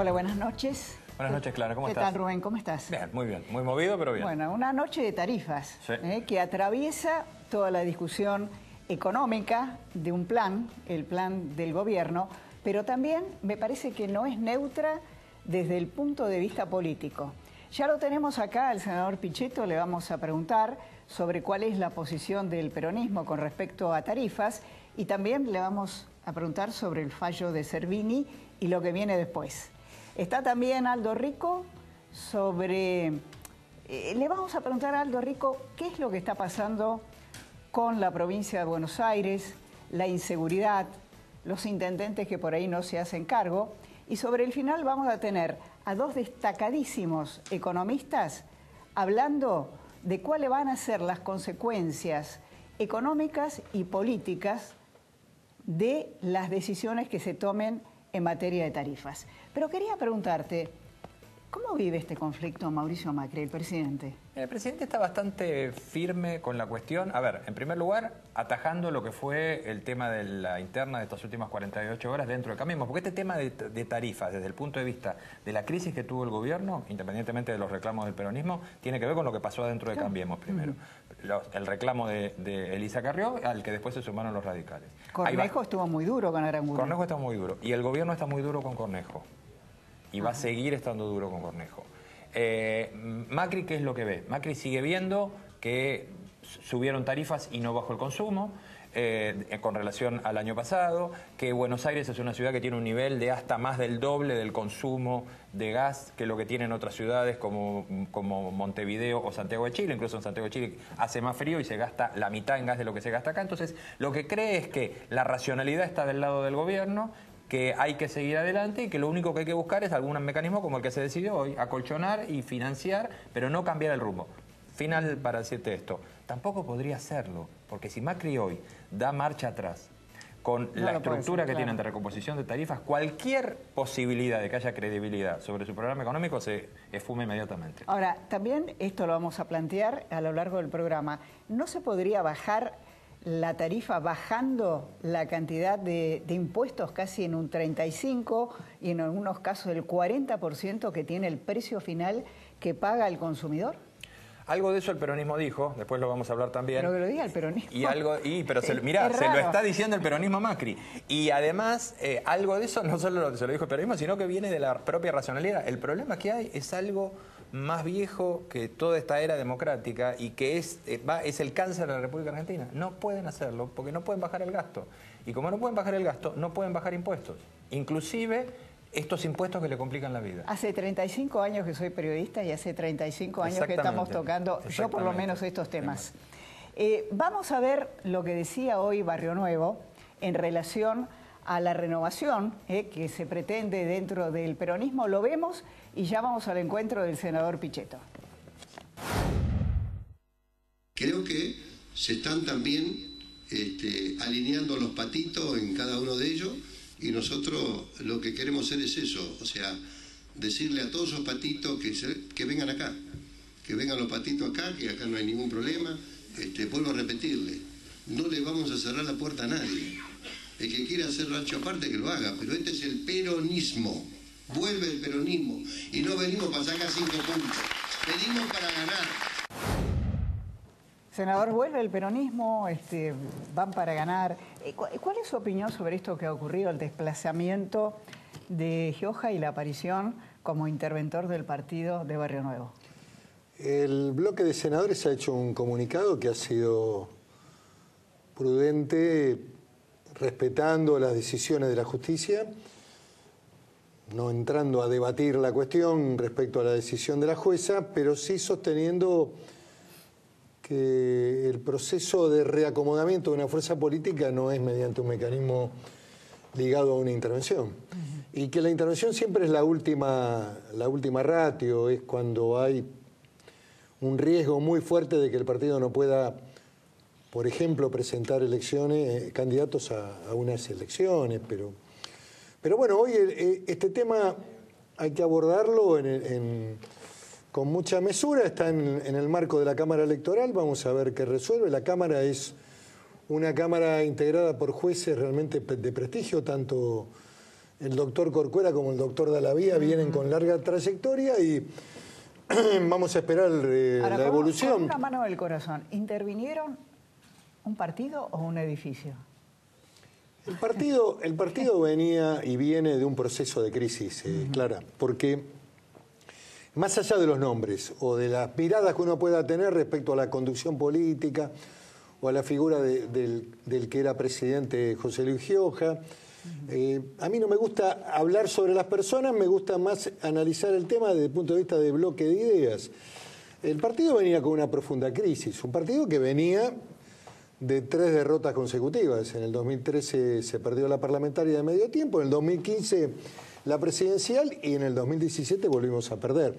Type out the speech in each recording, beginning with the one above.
Hola, buenas noches. Buenas noches, Clara, ¿cómo estás? ¿Qué tal, Rubén? ¿Cómo estás? Bien, muy bien. Muy movido, pero bien. Bueno, una noche de tarifas, Sí. que atraviesa toda la discusión económica de un plan, el plan del gobierno, pero también me parece que no es neutra desde el punto de vista político. Ya lo tenemos acá, al senador Pichetto, le vamos a preguntar sobre cuál es la posición del peronismo con respecto a tarifas y también le vamos a preguntar sobre el fallo de Servini y lo que viene después. Está también Aldo Rico sobre... le vamos a preguntar a Aldo Rico qué es lo que está pasando con la provincia de Buenos Aires, la inseguridad, los intendentes que por ahí no se hacen cargo. Y sobre el final vamos a tener a dos destacadísimos economistas hablando de cuáles van a ser las consecuencias económicas y políticas de las decisiones que se tomen en materia de tarifas. Pero quería preguntarte, ¿cómo vive este conflicto Mauricio Macri, el presidente? El presidente está bastante firme con la cuestión. A ver, en primer lugar, atajando lo que fue el tema de la interna de estas últimas 48 horas dentro de Cambiemos, porque este tema de tarifas, desde el punto de vista de la crisis que tuvo el gobierno, independientemente de los reclamos del peronismo, tiene que ver con lo que pasó adentro de Cambiemos primero. El reclamo de Elisa Carrió, al que después se sumaron los radicales. Cornejo estuvo muy duro con Aranguren. Cornejo está muy duro, y el gobierno está muy duro con Cornejo. Y va a seguir estando duro con Cornejo. Macri, ¿qué es lo que ve? Macri sigue viendo que subieron tarifas y no bajó el consumo con relación al año pasado, que Buenos Aires es una ciudad que tiene un nivel de hasta más del doble del consumo de gas que lo que tienen otras ciudades como Montevideo o Santiago de Chile. Incluso en Santiago de Chile hace más frío y se gasta la mitad en gas de lo que se gasta acá. Entonces, lo que cree es que la racionalidad está del lado del gobierno, que hay que seguir adelante y que lo único que hay que buscar es algún mecanismo como el que se decidió hoy, acolchonar y financiar, pero no cambiar el rumbo. Final para decirte esto, tampoco podría hacerlo, porque si Macri hoy da marcha atrás con la estructura que tienen de recomposición de tarifas, cualquier posibilidad de que haya credibilidad sobre su programa económico se esfuma inmediatamente. Ahora, también esto lo vamos a plantear a lo largo del programa. ¿No se podría bajar la tarifa bajando la cantidad de impuestos casi en un 35% y en algunos casos el 40% que tiene el precio final que paga el consumidor? Algo de eso el peronismo dijo, después lo vamos a hablar también. Pero que lo diga el peronismo. Pero mirá, se lo está diciendo el peronismo a Macri. Y además, algo de eso no solo se lo dijo el peronismo, sino que viene de la propia racionalidad. El problema que hay es algo más viejo que toda esta era democrática y que es el cáncer de la República Argentina. No pueden hacerlo porque no pueden bajar el gasto. Y como no pueden bajar el gasto, no pueden bajar impuestos. Inclusive estos impuestos que le complican la vida. Hace 35 años que soy periodista y hace 35 años que estamos tocando, yo por lo menos, estos temas. Vamos a ver lo que decía hoy Barrio Nuevo en relación a la renovación que se pretende dentro del peronismo. Lo vemos y ya vamos al encuentro del senador Pichetto. Creo que se están también alineando los patitos en cada uno de ellos y nosotros lo que queremos hacer es eso, o sea, decirle a todos esos patitos que vengan acá, que vengan los patitos acá, que acá no hay ningún problema. Vuelvo a repetirle, no le vamos a cerrar la puerta a nadie. El que quiera hacer rancho aparte que lo haga, pero este es el peronismo. Vuelve el peronismo y no venimos para sacar 5 puntos, venimos para ganar. Senador, vuelve el peronismo, van para ganar. ¿Cuál es su opinión sobre esto que ha ocurrido, el desplazamiento de Gioja y la aparición como interventor del partido de Barrio Nuevo? El bloque de senadores ha hecho un comunicado que ha sido prudente, respetando las decisiones de la justicia, no entrando a debatir la cuestión respecto a la decisión de la jueza, pero sí sosteniendo que el proceso de reacomodamiento de una fuerza política no es mediante un mecanismo ligado a una intervención. Y que la intervención siempre es la última ratio, es cuando hay un riesgo muy fuerte de que el partido no pueda, por ejemplo, presentar candidatos a unas elecciones, pero bueno, hoy este tema hay que abordarlo con mucha mesura, está en el marco de la Cámara Electoral, vamos a ver qué resuelve. La Cámara es una Cámara integrada por jueces realmente de prestigio, tanto el doctor Corcuera como el doctor Dalabía vienen con larga trayectoria y vamos a esperar Ahora, la evolución. Con una mano del corazón, ¿intervinieron un partido o un edificio? El partido venía y viene de un proceso de crisis, Clara, porque más allá de los nombres o de las miradas que uno pueda tener respecto a la conducción política o a la figura del que era presidente José Luis Gioja, a mí no me gusta hablar sobre las personas, me gusta más analizar el tema desde el punto de vista de bloque de ideas. El partido venía con una profunda crisis, un partido que venía de 3 derrotas consecutivas. En el 2013 se perdió la parlamentaria de medio tiempo, en el 2015 la presidencial y en el 2017 volvimos a perder.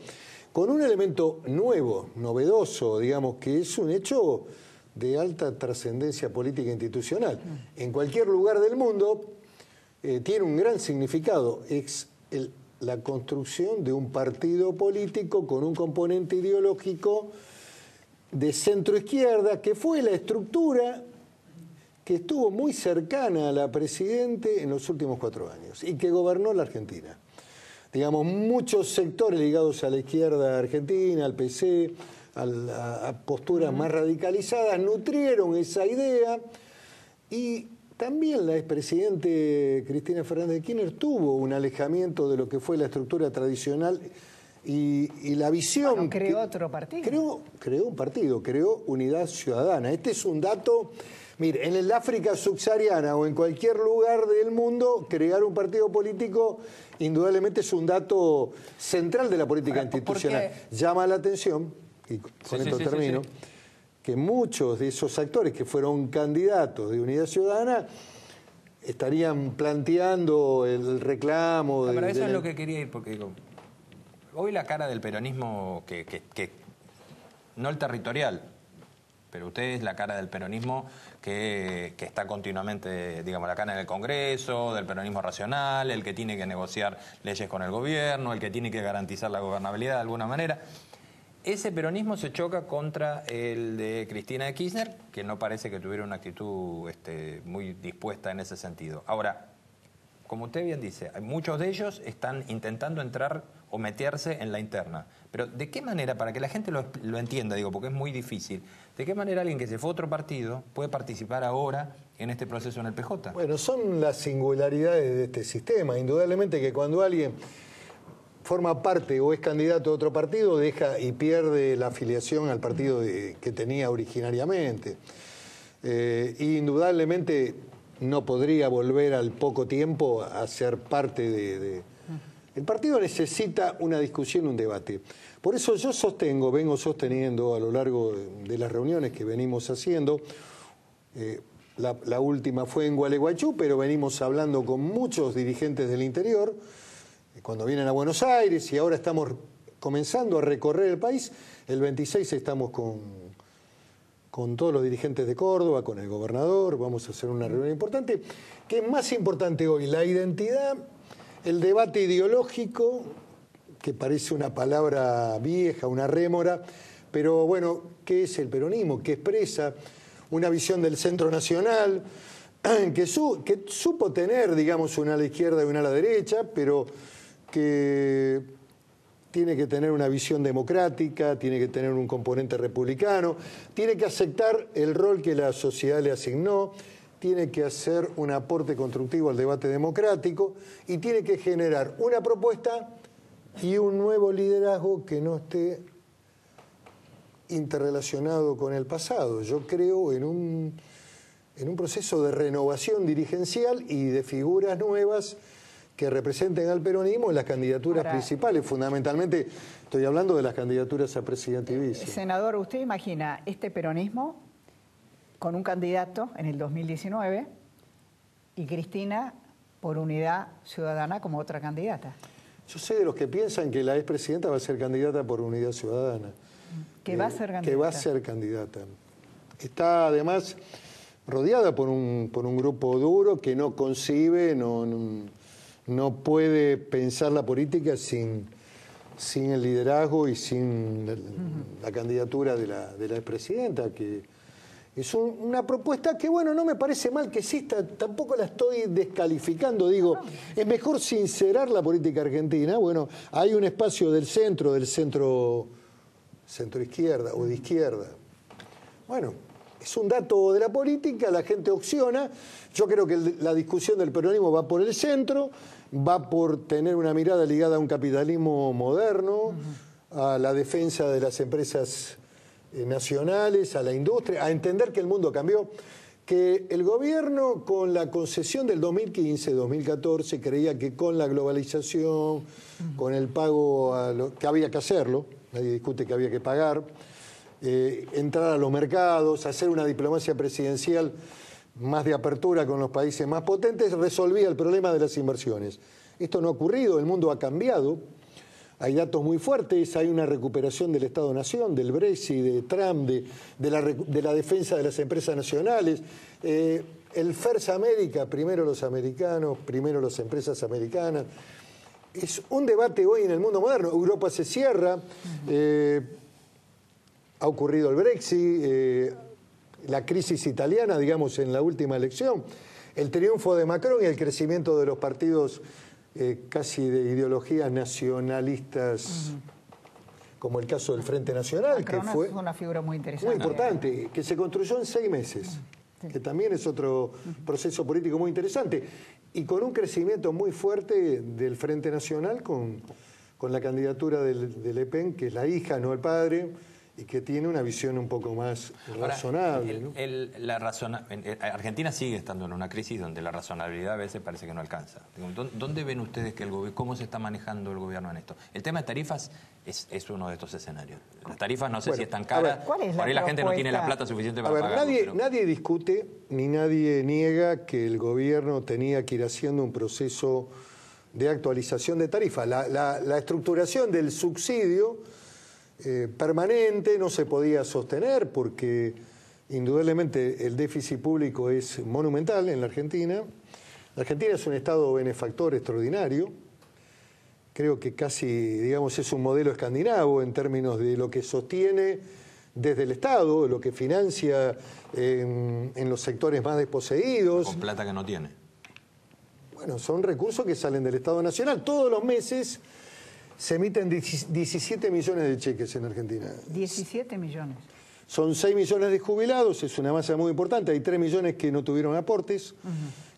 Con un elemento nuevo, novedoso, digamos, que es un hecho de alta trascendencia política e institucional. En cualquier lugar del mundo tiene un gran significado, es la construcción de un partido político con un componente ideológico de centro-izquierda, que fue la estructura que estuvo muy cercana a la Presidente en los últimos 4 años y que gobernó la Argentina. Digamos, muchos sectores ligados a la izquierda argentina, al PC, a posturas más radicalizadas, nutrieron esa idea y también la expresidente Cristina Fernández de Kirchner tuvo un alejamiento de lo que fue la estructura tradicional y la visión... Bueno, creó otro partido. Creó un partido, creó Unidad Ciudadana. Este es un dato... Mire, en el África subsahariana o en cualquier lugar del mundo, crear un partido político indudablemente es un dato central de la política institucional. Llama la atención, y con esto termino, que muchos de esos actores que fueron candidatos de Unidad Ciudadana estarían planteando el reclamo... Pero eso es lo que quería ir, porque digo, hoy la cara del peronismo, que no el territorial, pero usted es la cara del peronismo que está continuamente, digamos, la cara en el Congreso, del peronismo racional, el que tiene que negociar leyes con el gobierno, el que tiene que garantizar la gobernabilidad de alguna manera. Ese peronismo se choca contra el de Cristina de Kirchner, que no parece que tuviera una actitud muy dispuesta en ese sentido. Ahora, como usted bien dice, muchos de ellos están intentando entrar o meterse en la interna. Pero ¿de qué manera, para que la gente lo entienda, digo, porque es muy difícil, de qué manera alguien que se fue a otro partido puede participar ahora en este proceso en el PJ? Bueno, son las singularidades de este sistema. Indudablemente que cuando alguien forma parte o es candidato a otro partido, deja y pierde la afiliación al partido que tenía originariamente. Indudablemente no podría volver al poco tiempo a ser parte de... El partido necesita una discusión, un debate. Por eso yo vengo sosteniendo a lo largo de las reuniones que venimos haciendo, la última fue en Gualeguaychú, pero venimos hablando con muchos dirigentes del interior, cuando vienen a Buenos Aires, y ahora estamos comenzando a recorrer el país. El 26 estamos con todos los dirigentes de Córdoba, con el gobernador, vamos a hacer una reunión importante. ¿Qué es más importante hoy? La identidad, el debate ideológico, que parece una palabra vieja, una rémora, pero bueno, ¿qué es el peronismo? Que expresa una visión del centro nacional, que supo tener, digamos, una a la izquierda y una a la derecha, pero que tiene que tener una visión democrática, tiene que tener un componente republicano, tiene que aceptar el rol que la sociedad le asignó, tiene que hacer un aporte constructivo al debate democrático y tiene que generar una propuesta y un nuevo liderazgo que no esté interrelacionado con el pasado. Yo creo en un proceso de renovación dirigencial y de figuras nuevas que representen al peronismo en las candidaturas principales. Fundamentalmente estoy hablando de las candidaturas a presidente y vice. Senador, ¿usted imagina este peronismo con un candidato en el 2019 y Cristina por Unidad Ciudadana como otra candidata? Yo sé de los que piensan que la expresidenta va a ser candidata por Unidad Ciudadana. Que va a ser candidata. Que va a ser candidata. Está además rodeada por un grupo duro que no concibe, no puede pensar la política sin el liderazgo y sin la candidatura de la expresidenta, que Es una propuesta que, bueno, no me parece mal que exista, tampoco la estoy descalificando, digo, es mejor sincerar la política argentina. Bueno, hay un espacio del centro izquierda o de izquierda. Bueno, es un dato de la política, la gente opciona. Yo creo que la discusión del peronismo va por el centro, va por tener una mirada ligada a un capitalismo moderno, a la defensa de las empresas nacionales, a la industria, a entender que el mundo cambió, que el gobierno con la concesión del 2015-2014 creía que con la globalización, con el pago que había que hacerlo, nadie discute que había que pagar, entrar a los mercados, hacer una diplomacia presidencial más de apertura con los países más potentes, resolvía el problema de las inversiones. Esto no ha ocurrido, el mundo ha cambiado. Hay datos muy fuertes, hay una recuperación del Estado-Nación, del Brexit, de Trump, de la defensa de las empresas nacionales. El First America, primero los americanos, primero las empresas americanas. Es un debate hoy en el mundo moderno. Europa se cierra, ha ocurrido el Brexit, la crisis italiana, digamos, en la última elección, el triunfo de Macron y el crecimiento de los partidos casi de ideologías nacionalistas, como el caso del Frente Nacional, Macron, que fue una figura muy interesante. muy importante, que se construyó en 6 meses, que también es otro proceso político muy interesante, y con un crecimiento muy fuerte del Frente Nacional con la candidatura de Le Pen, que es la hija, no el padre, y que tiene una visión un poco más razonable. Argentina sigue estando en una crisis donde la razonabilidad a veces parece que no alcanza. ¿Dónde ven ustedes que cómo se está manejando el gobierno en esto? El tema de tarifas es uno de estos escenarios. Las tarifas no sé si están caras, por ahí la gente no tiene la plata suficiente para pagar. Nadie discute ni nadie niega que el gobierno tenía que ir haciendo un proceso de actualización de tarifas. La estructuración del subsidio permanente no se podía sostener porque indudablemente el déficit público es monumental en la Argentina. La Argentina es un estado benefactor extraordinario. Creo que casi, digamos, es un modelo escandinavo en términos de lo que sostiene desde el Estado, lo que financia en los sectores más desposeídos. Con plata que no tiene. Bueno, son recursos que salen del Estado Nacional. Todos los meses se emiten 17 millones de cheques en Argentina. 17 millones. Son 6 millones de jubilados, es una masa muy importante. Hay 3 millones que no tuvieron aportes,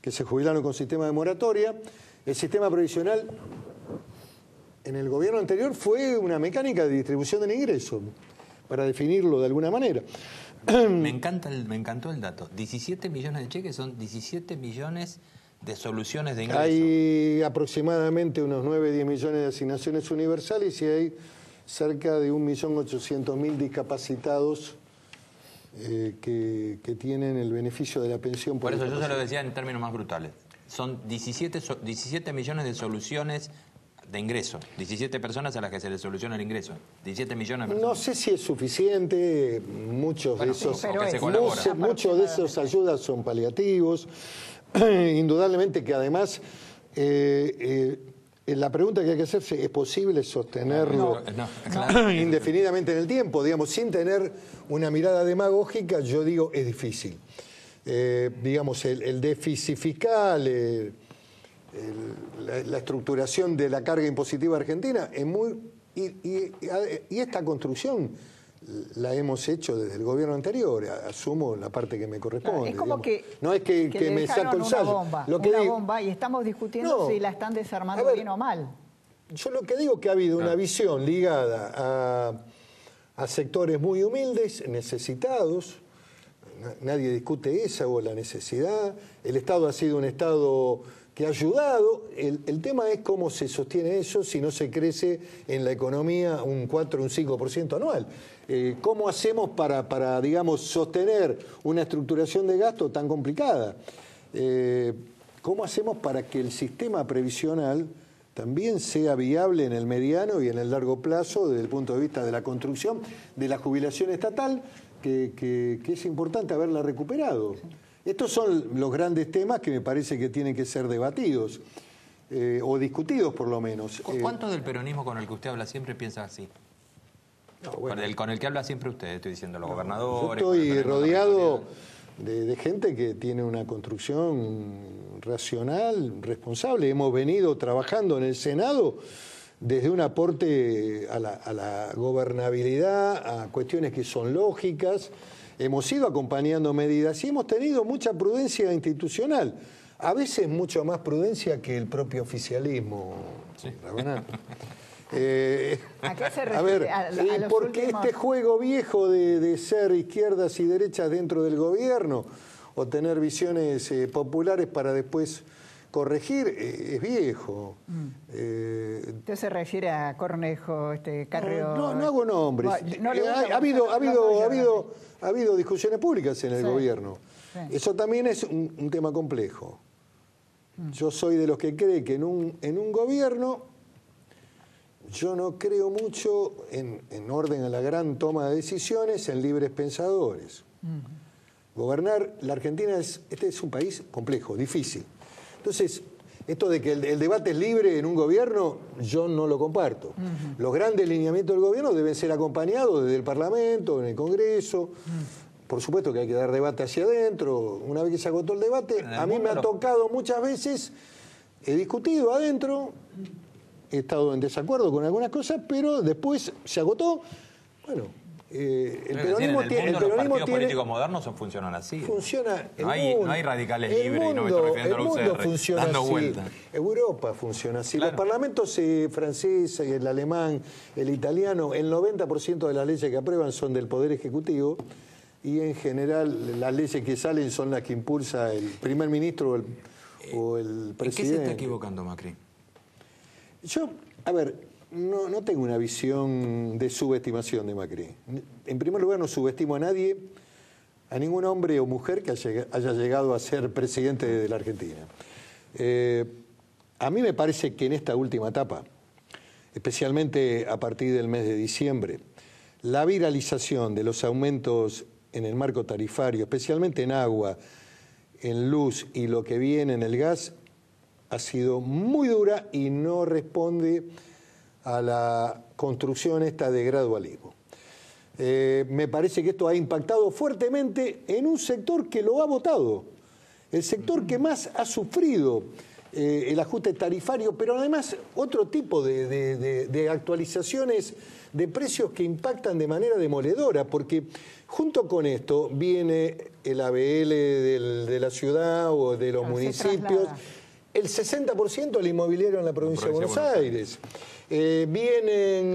que se jubilaron con sistema de moratoria. El sistema previsional en el gobierno anterior fue una mecánica de distribución del ingreso, para definirlo de alguna manera. Me encantó el dato. 17 millones de cheques son 17 millones de soluciones de ingreso. Hay aproximadamente unos 9-10 millones de asignaciones universales y hay cerca de 1.800.000 discapacitados que tienen el beneficio de la pensión. Por eso yo se lo decía en términos más brutales. Son 17 millones de soluciones de ingreso. 17 personas a las que se les soluciona el ingreso. 17 millones de personas. No sé si es suficiente. Muchos de esos ayudas son paliativos. Indudablemente que además la pregunta que hay que hacerse, ¿es posible sostenerlo indefinidamente en el tiempo? Digamos, sin tener una mirada demagógica, yo digo, es difícil. Digamos, el déficit fiscal, la estructuración de la carga impositiva argentina es muy... Y esta construcción la hemos hecho desde el gobierno anterior, asumo la parte que me corresponde. Claro, es como que, no es que me saco el sallo. Bomba y estamos discutiendo si la están desarmando bien o mal. Yo lo que digo es que ha habido una visión ligada a sectores muy humildes, necesitados. Nadie discute esa o la necesidad. El Estado ha sido un Estado que ha ayudado. El tema es cómo se sostiene eso si no se crece en la economía un 4 o un 5% anual. ¿Cómo hacemos para, digamos, sostener una estructuración de gasto tan complicada? ¿Cómo hacemos para que el sistema previsional también sea viable en el mediano y en el largo plazo desde el punto de vista de la construcción de la jubilación estatal, que es importante haberla recuperado? Estos son los grandes temas que me parece que tienen que ser debatidos o discutidos por lo menos. ¿Cuánto del peronismo con el que usted habla siempre piensa así? No, bueno. Con el que habla siempre usted, estoy diciendo, los gobernadores. Yo estoy rodeado de gente que tiene una construcción racional, responsable. Hemos venido trabajando en el Senado desde un aporte a la gobernabilidad, a cuestiones que son lógicas. Hemos ido acompañando medidas y hemos tenido mucha prudencia institucional. A veces mucho más prudencia que el propio oficialismo. Sí. ¿A qué se refiere? A ver, los porque últimos... este juego viejo de ser izquierdas y derechas dentro del gobierno o tener visiones populares para después corregir es viejo. ¿Usted se refiere a Cornejo, Carrió? No hago nombres. Ha habido discusiones públicas en el gobierno. Sí. Eso también es un tema complejo. Yo soy de los que cree que en un gobierno, yo no creo mucho en orden a la gran toma de decisiones, en libres pensadores. Gobernar la Argentina este es un país complejo, difícil. Entonces, esto de que el debate es libre en un gobierno, yo no lo comparto. Los grandes lineamientos del gobierno deben ser acompañados desde el Parlamento, en el Congreso. Por supuesto que hay que dar debate hacia adentro. Una vez que se agotó el debate, a mí me ha tocado muchas veces, he discutido adentro, he estado en desacuerdo con algunas cosas, pero después se agotó. Bueno, el peronismo tiene... Los partidos políticos modernos funcionan así. Funciona... No hay radicales libres, y no me estoy refiriendo a la UCR, funciona dando así. Vueltas. Europa funciona así. Claro. Los parlamentos francés, el alemán, el italiano, el 90% de las leyes que aprueban son del Poder Ejecutivo y en general las leyes que salen son las que impulsa el primer ministro o el presidente. ¿En qué se está equivocando Macri? Yo, a ver... No tengo una visión de subestimación de Macri. En primer lugar, no subestimo a nadie, a ningún hombre o mujer que haya llegado a ser presidente de la Argentina. A mí me parece que en esta última etapa, especialmente a partir del mes de diciembre, la viralización de los aumentos en el marco tarifario, especialmente en agua, en luz y lo que viene en el gas, ha sido muy dura y no responde a la construcción esta de gradualismo. Me parece que esto ha impactado fuertemente en un sector que lo ha votado, el sector que más ha sufrido el ajuste tarifario, pero además otro tipo de actualizaciones de precios que impactan de manera demoledora, porque junto con esto viene el ABL de la ciudad o de los municipios, el 60% del inmobiliario en la provincia de Buenos Aires. Vienen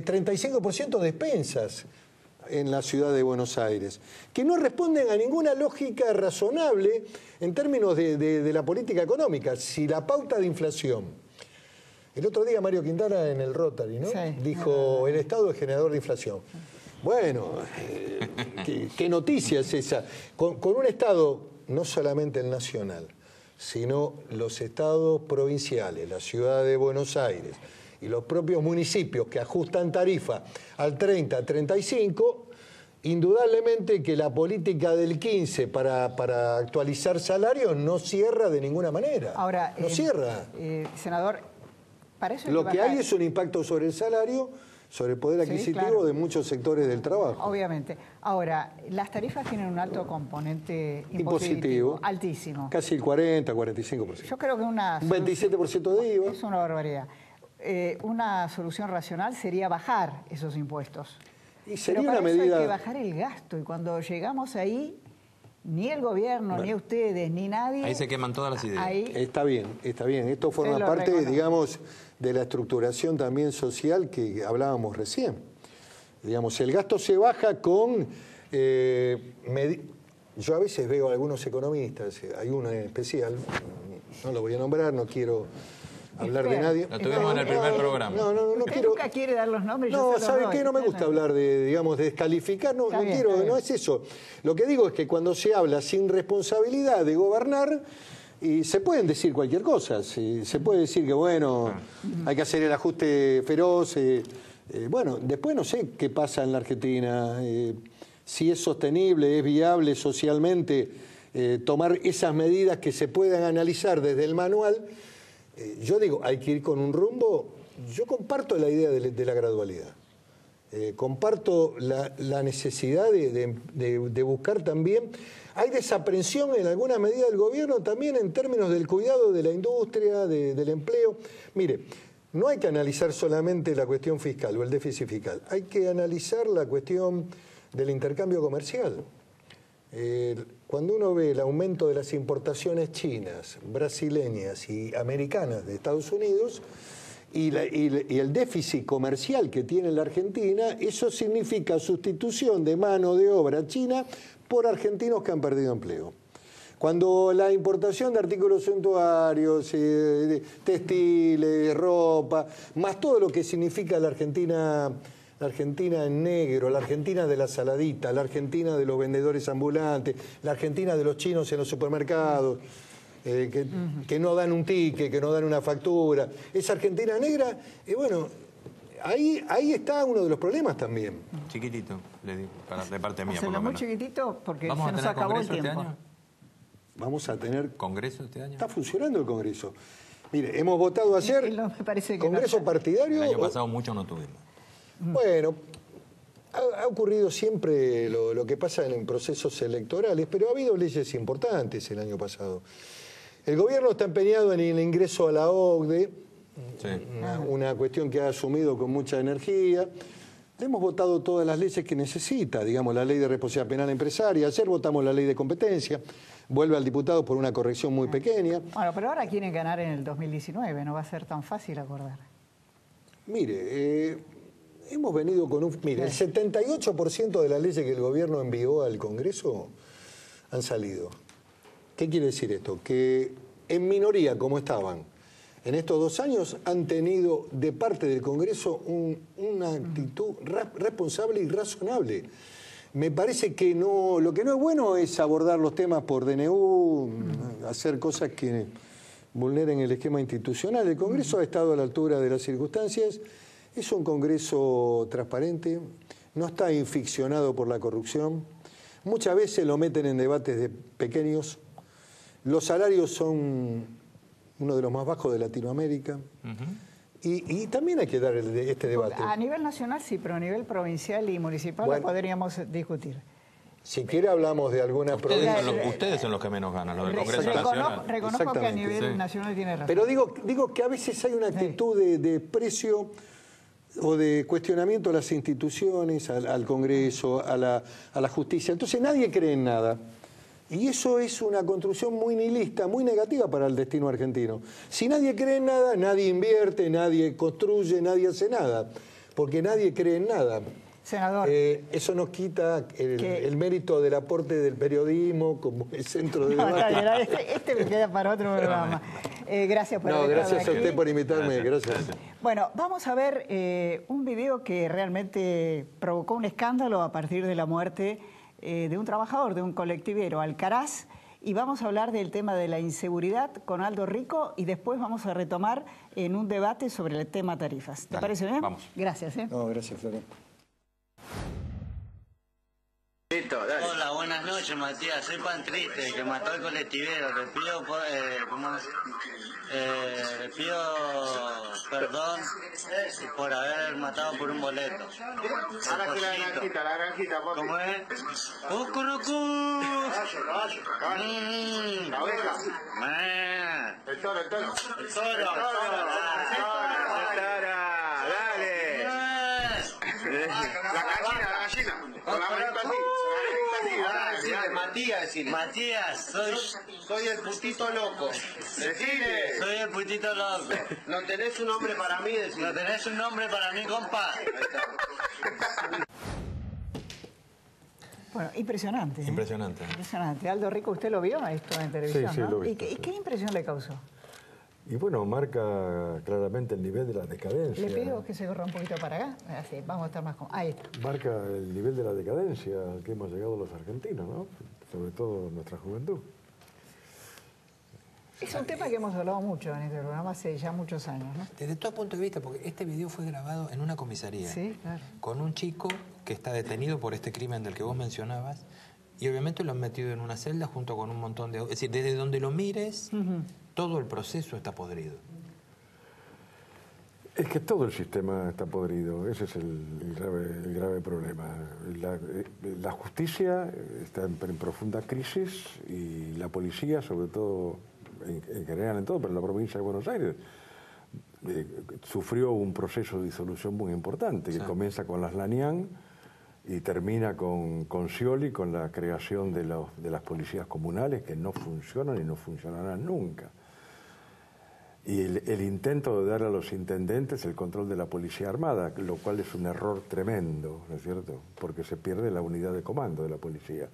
35% de despensas en la ciudad de Buenos Aires, que no responden a ninguna lógica razonable en términos de la política económica. Si la pauta de inflación, el otro día Mario Quintana en el Rotary, ¿no? Sí. Dijo, el Estado es generador de inflación. Bueno, ¿qué noticia es esa? Con un Estado, no solamente el nacional, sino los estados provinciales, la ciudad de Buenos Aires y los propios municipios que ajustan tarifa al 30, 35, indudablemente que la política del 15 para actualizar salarios no cierra de ninguna manera. Ahora, no cierra. Senador, para eso lo que hay es un impacto sobre el salario, sobre el poder adquisitivo, claro, de muchos sectores del trabajo. Obviamente. Ahora, las tarifas tienen un alto componente impositivo altísimo. Casi el 40, 45%. Yo creo que un 27% de IVA. Es una barbaridad. Una solución racional sería bajar esos impuestos. Y sería pero para una eso medida... hay que bajar el gasto, y cuando llegamos ahí, ni el gobierno, ni ustedes, ni nadie... Ahí se queman todas las ideas. Ahí, está bien. Esto forma parte, digamos, de la estructuración también social que hablábamos recién. Digamos, el gasto se baja con... Yo a veces veo a algunos economistas, hay uno en especial, no lo voy a nombrar, no quiero hablar de nadie. Lo tuvimos en el primer programa. No quiero... nunca quiere dar los nombres. No, ¿sabe qué? No me gusta hablar de, digamos, de descalificar, no quiero, no es eso. Lo que digo es que cuando se habla sin responsabilidad de gobernar, y se pueden decir cualquier cosa, se puede decir que, bueno, hay que hacer el ajuste feroz, bueno, después no sé qué pasa en la Argentina, si es sostenible, es viable socialmente, tomar esas medidas que se puedan analizar desde el manual. Yo digo, hay que ir con un rumbo. Yo comparto la idea de la gradualidad. Comparto la necesidad de buscar también. Hay desaprensión en alguna medida del gobierno también en términos del cuidado de la industria, del empleo. Mire, no hay que analizar solamente la cuestión fiscal o el déficit fiscal, hay que analizar la cuestión del intercambio comercial. Cuando uno ve el aumento de las importaciones chinas, brasileñas y americanas de Estados Unidos, y el déficit comercial que tiene la Argentina, eso significa sustitución de mano de obra china por argentinos que han perdido empleo. Cuando la importación de artículos suntuarios, textiles, ropa, más todo lo que significa la Argentina en negro, la Argentina de la saladita, la Argentina de los vendedores ambulantes, la Argentina de los chinos en los supermercados, que no dan un ticket, que no dan una factura. Esa Argentina negra, bueno, ahí está uno de los problemas también. Chiquitito, le digo, de parte mía. Hacerlo muy chiquitito porque se nos acabó el tiempo. Este año? Vamos a tener... ¿Congreso este año? Está funcionando el Congreso. Mire, hemos votado ayer me parece que Congreso no. partidario... El año pasado mucho no tuvimos. Bueno, ha ocurrido siempre lo que pasa en procesos electorales, pero ha habido leyes importantes el año pasado. El gobierno está empeñado en el ingreso a la OCDE, sí. Una cuestión que ha asumido con mucha energía. Hemos votado todas las leyes que necesita, digamos, la ley de responsabilidad penal empresaria, ayer votamos la ley de competencia, vuelve al diputado por una corrección muy pequeña. Bueno, pero ahora quieren ganar en el 2019, no va a ser tan fácil acordar. Mire, hemos venido con un... Mire, el 78% de las leyes que el gobierno envió al Congreso han salido. ¿Qué quiere decir esto? Que en minoría, como estaban en estos 2 años, han tenido de parte del Congreso una actitud responsable y razonable. Me parece que no, lo que no es bueno es abordar los temas por DNU, hacer cosas que vulneren el esquema institucional. El Congreso ha estado a la altura de las circunstancias. Es un Congreso transparente, no está inficcionado por la corrupción. Muchas veces lo meten en debates de pequeños. Los salarios son uno de los más bajos de Latinoamérica. Y también hay que dar este debate. A nivel nacional sí, pero a nivel provincial y municipal lo podríamos discutir. Si quiere hablamos de alguna provincia. Ustedes son los que menos ganan, los del Congreso Nacional. Reconozco que a nivel nacional tiene razón. Pero digo que a veces hay una actitud de desprecio o de cuestionamiento a las instituciones, al Congreso, a la justicia. Entonces nadie cree en nada. Y eso es una construcción muy nihilista, muy negativa para el destino argentino. Si nadie cree en nada, nadie invierte, nadie construye, nadie hace nada. Porque nadie cree en nada. Senador. Eso nos quita el mérito del aporte del periodismo como el centro de debate. Este me queda para otro programa. Gracias por haber estado gracias a usted por invitarme. Gracias. Bueno, vamos a ver un video que realmente provocó un escándalo a partir de la muerte de un trabajador, de un colectivero, Alcaraz, y vamos a hablar del tema de la inseguridad con Aldo Rico y después vamos a retomar en un debate sobre el tema tarifas. ¿Te parece bien? Vamos. Gracias. No, gracias, Florian. Hola, buenas noches, Matías. Soy Pan Triste, el que mató al colectivero. Le pido perdón por haber matado por un boleto. Ahora que la granjita, papi. ¿Cómo es? ¡Cucurucú! La oveja. El toro. El toro. Dale. La gallina. Con la manita así. Matías, soy el putito loco. Decile. soy el putito loco. ¿No tenés un nombre para mí? Decile. ¿No tenés un nombre para mí, compa? Bueno, impresionante. Impresionante. Impresionante. Aldo Rico, ¿usted lo vio esto en televisión? Sí, ¿no? lo vi. ¿Y qué impresión le causó? Y bueno, marca claramente el nivel de la decadencia. Le pido que se corra un poquito para acá. Así, vamos a estar más Ahí está. Marca el nivel de la decadencia al que hemos llegado los argentinos, ¿no? Sobre todo nuestra juventud. Es un tema que hemos hablado mucho en este programa hace ya muchos años, ¿no? Desde todo punto de vista, porque este video fue grabado en una comisaría. Sí, claro. Con un chico que está detenido por este crimen del que vos mencionabas. Y obviamente lo han metido en una celda junto con un montón de... Es decir, desde donde lo mires, todo el proceso está podrido. Es que todo el sistema está podrido, ese es el grave problema. La justicia está en profunda crisis y la policía, sobre todo, en general en todo, pero en la provincia de Buenos Aires, sufrió un proceso de disolución muy importante, que comienza con las Lanián y termina con Scioli, con la creación de las policías comunales que no funcionan y no funcionarán nunca. Y el intento de dar a los intendentes el control de la policía armada, lo cual es un error tremendo, ¿no es cierto? Porque se pierde la unidad de comando de la policía.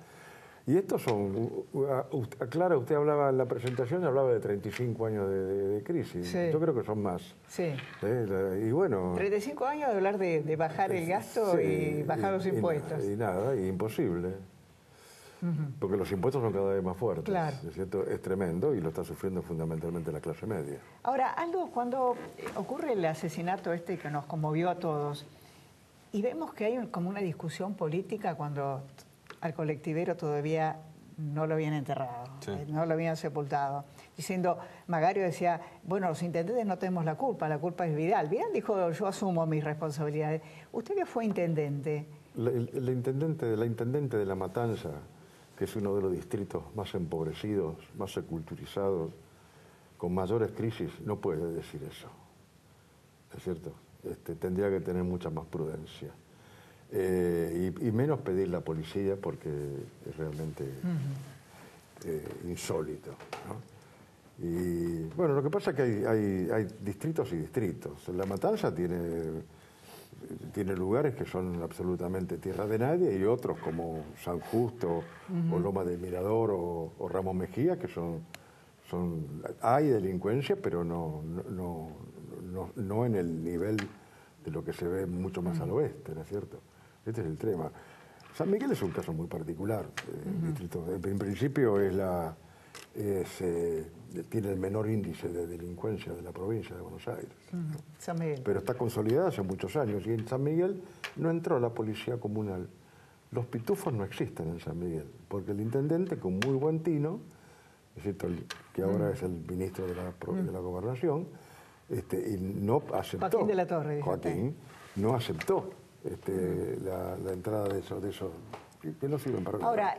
Y estos son, Clara, usted hablaba en la presentación, hablaba de 35 años de crisis. Sí. Yo creo que son más. Sí. Y bueno... 35 años de hablar de bajar el gasto, sí, y bajar los impuestos. Y nada, imposible. Porque los impuestos son cada vez más fuertes, claro. ¿Es cierto? Es tremendo y lo está sufriendo fundamentalmente la clase media. Ahora, Aldo, cuando ocurre el asesinato este que nos conmovió a todos, y vemos que hay como una discusión política cuando al colectivero todavía no lo habían enterrado, sí, no lo habían sepultado, diciendo, Magario decía, bueno, los intendentes no tenemos la culpa es Vidal. Vidal dijo, yo asumo mis responsabilidades. Usted que fue intendente... La intendente de La Matanza, que es uno de los distritos más empobrecidos, más seculturizados, con mayores crisis, no puede decir eso. ¿Es cierto? Tendría que tener mucha más prudencia. Y menos pedir la policía porque es realmente insólito, ¿no? Y bueno, lo que pasa es que hay distritos y distritos. La Matanza tiene lugares que son absolutamente tierra de nadie y otros como San Justo o Loma del Mirador o Ramos Mejía, que hay delincuencia, pero no en el nivel de lo que se ve mucho más al oeste, ¿no es cierto? Este es el tema. San Miguel es un caso muy particular. En principio tiene el menor índice de delincuencia de la provincia de Buenos Aires. San Miguel. Pero está consolidada hace muchos años y en San Miguel no entró la policía comunal. Los pitufos no existen en San Miguel, porque el intendente, con muy buen tino, es cierto, que ahora es el ministro de la Gobernación, y no aceptó. Joaquín de la Torre. Joaquín no aceptó la entrada de eso que no sirven para nada. Ahora,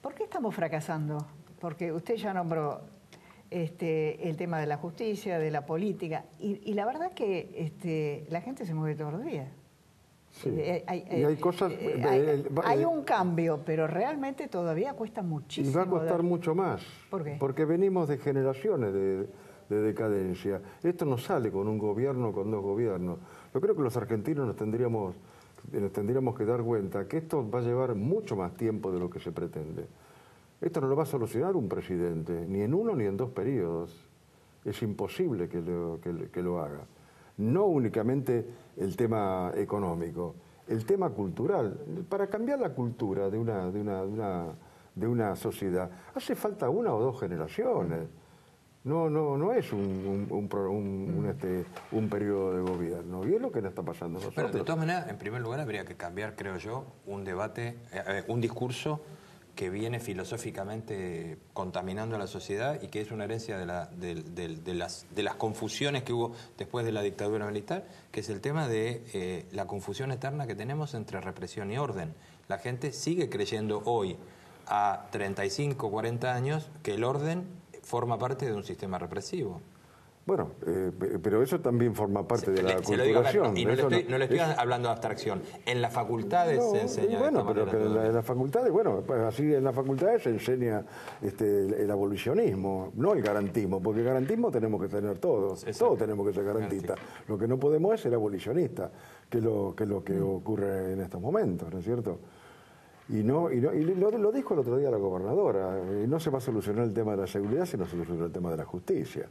¿por qué estamos fracasando? Porque usted ya nombró el tema de la justicia, de la política, y la verdad que la gente se mueve todos los días. Sí. Y hay cosas... hay un cambio, pero realmente todavía cuesta muchísimo. Y va a costar mucho más. ¿Por qué? Porque venimos de generaciones de decadencia. Esto no sale con un gobierno, con dos gobiernos. Yo creo que los argentinos nos tendríamos que dar cuenta que esto va a llevar mucho más tiempo de lo que se pretende. Esto no lo va a solucionar un presidente, ni en uno ni en dos periodos. Es imposible que lo haga. No únicamente el tema económico, el tema cultural. Para cambiar la cultura de una sociedad hace falta una o dos generaciones. No es un periodo de gobierno. Y es lo que nos está pasando a nosotros. Pero de todas maneras, en primer lugar, habría que cambiar, creo yo, un debate, un discurso que viene filosóficamente contaminando a la sociedad y que es una herencia de las confusiones que hubo después de la dictadura militar, que es el tema de la confusión eterna que tenemos entre represión y orden. La gente sigue creyendo hoy, a 35, 40 años, que el orden forma parte de un sistema represivo. Bueno, pero eso también forma parte de la culturación. Y no le estoy hablando de abstracción. En las facultades se enseña. Bueno, pero que en las facultades, pues así en las facultades se enseña el abolicionismo, no el garantismo, porque el garantismo tenemos que tener todos. Todos tenemos que ser garantistas. Lo que no podemos es ser abolicionistas, que es lo que ocurre en estos momentos, ¿no es cierto? Y lo dijo el otro día la gobernadora, no se va a solucionar el tema de la seguridad si no se soluciona el tema de la justicia.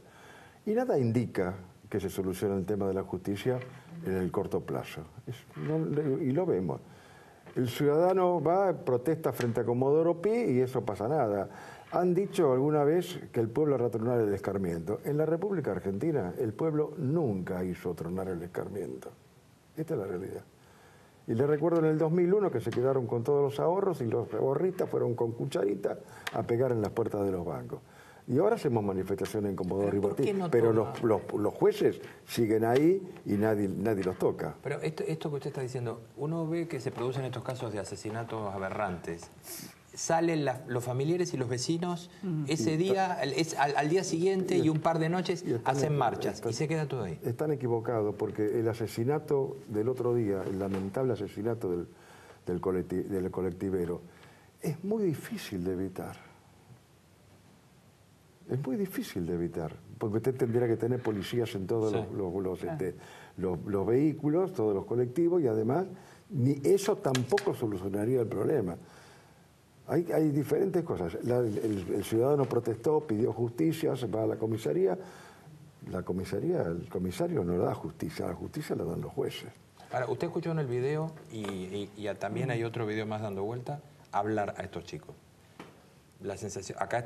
Y nada indica que se solucione el tema de la justicia en el corto plazo. Y lo vemos. El ciudadano va, protesta frente a Comodoro Pi y eso pasa nada. Han dicho alguna vez que el pueblo hará tronar el escarmiento. En la República Argentina el pueblo nunca hizo tronar el escarmiento. Esta es la realidad. Y les recuerdo en el 2001 que se quedaron con todos los ahorros y los ahorristas fueron con cucharita a pegar en las puertas de los bancos. Y ahora hacemos manifestaciones en Comodoro Rivadavia, no pero toma? los jueces siguen ahí y nadie los toca. Pero esto que usted está diciendo, uno ve que se producen estos casos de asesinatos aberrantes. Salen los familiares y los vecinos ese día, al día siguiente y un par de noches hacen marchas y se queda todo ahí. Están equivocados porque el asesinato del otro día, el lamentable asesinato del colectivero, es muy difícil de evitar. Es muy difícil de evitar, porque usted tendría que tener policías en todos los vehículos, todos los colectivos, y además ni eso tampoco solucionaría el problema. Hay diferentes cosas. El ciudadano protestó, pidió justicia, se va a la comisaría. El comisario no da justicia, la justicia la dan los jueces. Ahora, usted escuchó en el video, y también hay otro video más dando vuelta, hablar a estos chicos. La sensación, acá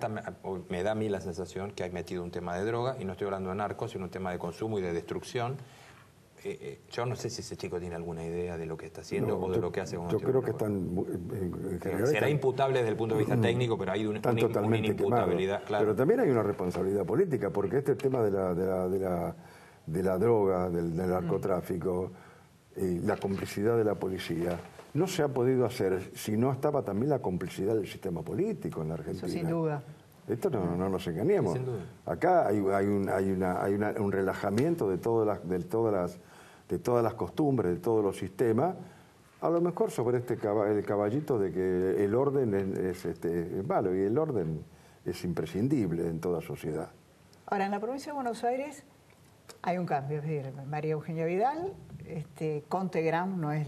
me da a mí la sensación que hay metido un tema de droga, y no estoy hablando de narcos, sino un tema de consumo y de destrucción. Yo no sé si ese chico tiene alguna idea de lo que está haciendo o de lo que hace con Yo creo que están... en general será imputable desde el punto de vista técnico, pero hay una inimputabilidad, claro. Pero también hay una responsabilidad política, porque este tema de la droga, del narcotráfico, la complicidad de la policía, no se ha podido hacer si no estaba también la complicidad del sistema político en la Argentina. Eso sin duda. Esto no nos engañemos. Sin duda. Acá hay un relajamiento de todas las costumbres, de todos los sistemas, a lo mejor sobre el caballito de que el orden es malo, y el orden es imprescindible en toda sociedad. Ahora, en la provincia de Buenos Aires hay un cambio. Es decir, María Eugenia Vidal, Conte Gram no es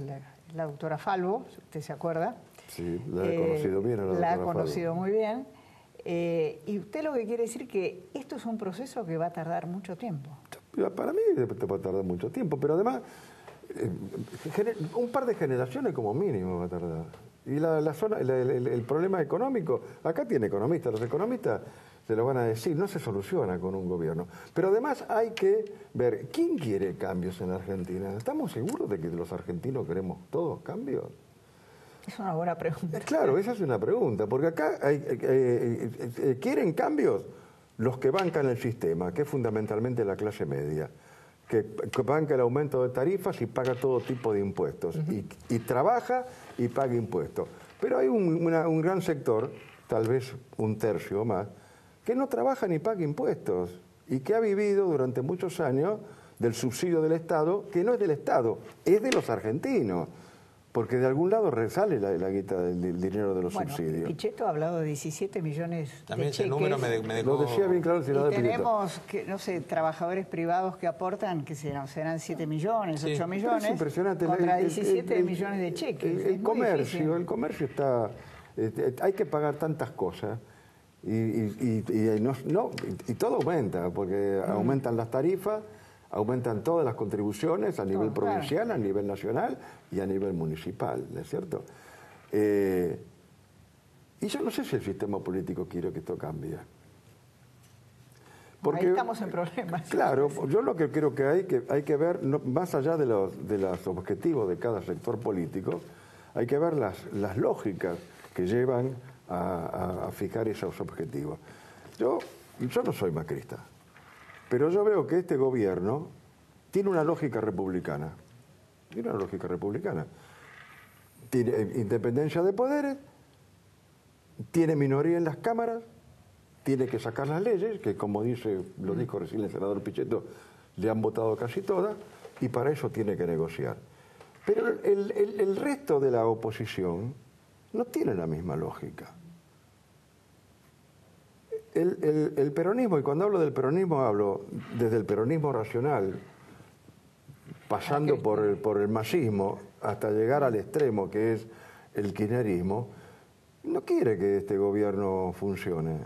la doctora Falvo, si usted se acuerda. Sí, la he conocido bien a la doctora La ha Falvo. conocido muy bien. Y usted lo que quiere decir que esto es un proceso que va a tardar mucho tiempo. Para mí va a tardar mucho tiempo, pero además un par de generaciones como mínimo va a tardar. Y el problema económico, acá tiene economistas, los economistas se lo van a decir, no se soluciona con un gobierno. Pero además hay que ver, ¿quién quiere cambios en Argentina? ¿Estamos seguros de que los argentinos queremos todos cambios? Es una buena pregunta. Claro, esa es una pregunta, porque acá quieren cambios los que bancan el sistema, que es fundamentalmente la clase media, que banca el aumento de tarifas y paga todo tipo de impuestos, y trabaja y paga impuestos. Pero hay un gran sector, tal vez un tercio o más, que no trabaja ni paga impuestos y que ha vivido durante muchos años del subsidio del Estado, que no es del Estado, es de los argentinos. Porque de algún lado resale la guita del dinero de los subsidios. Pichetto ha hablado de 17 millones también de cheques. Ese número me dejó... Lo decía bien claro el senador Y Pichetto. tenemos, no sé, trabajadores privados que aportan, que serán 7 millones, 8 millones, es impresionante. Contra 17 millones de cheques. El comercio está... hay que pagar tantas cosas y todo aumenta, porque aumentan las tarifas, aumentan todas las contribuciones a nivel provincial, a nivel nacional y a nivel municipal, ¿no es cierto? Y yo no sé si el sistema político quiere que esto cambie. Porque, ahí estamos en problemas. Claro, yo lo que creo que hay que ver, más allá de los objetivos de cada sector político, hay que ver las lógicas que llevan a fijar esos objetivos. Yo no soy macrista. Pero yo veo que este gobierno tiene una lógica republicana. Tiene una lógica republicana. Tiene independencia de poderes, tiene minoría en las cámaras, tiene que sacar las leyes, que como lo dijo recién el senador Pichetto, le han votado casi todas, y para eso tiene que negociar. Pero el resto de la oposición no tiene la misma lógica. El peronismo, y cuando hablo del peronismo hablo desde el peronismo racional, pasando por el masismo hasta llegar al extremo que es el kirchnerismo, no quiere que este gobierno funcione.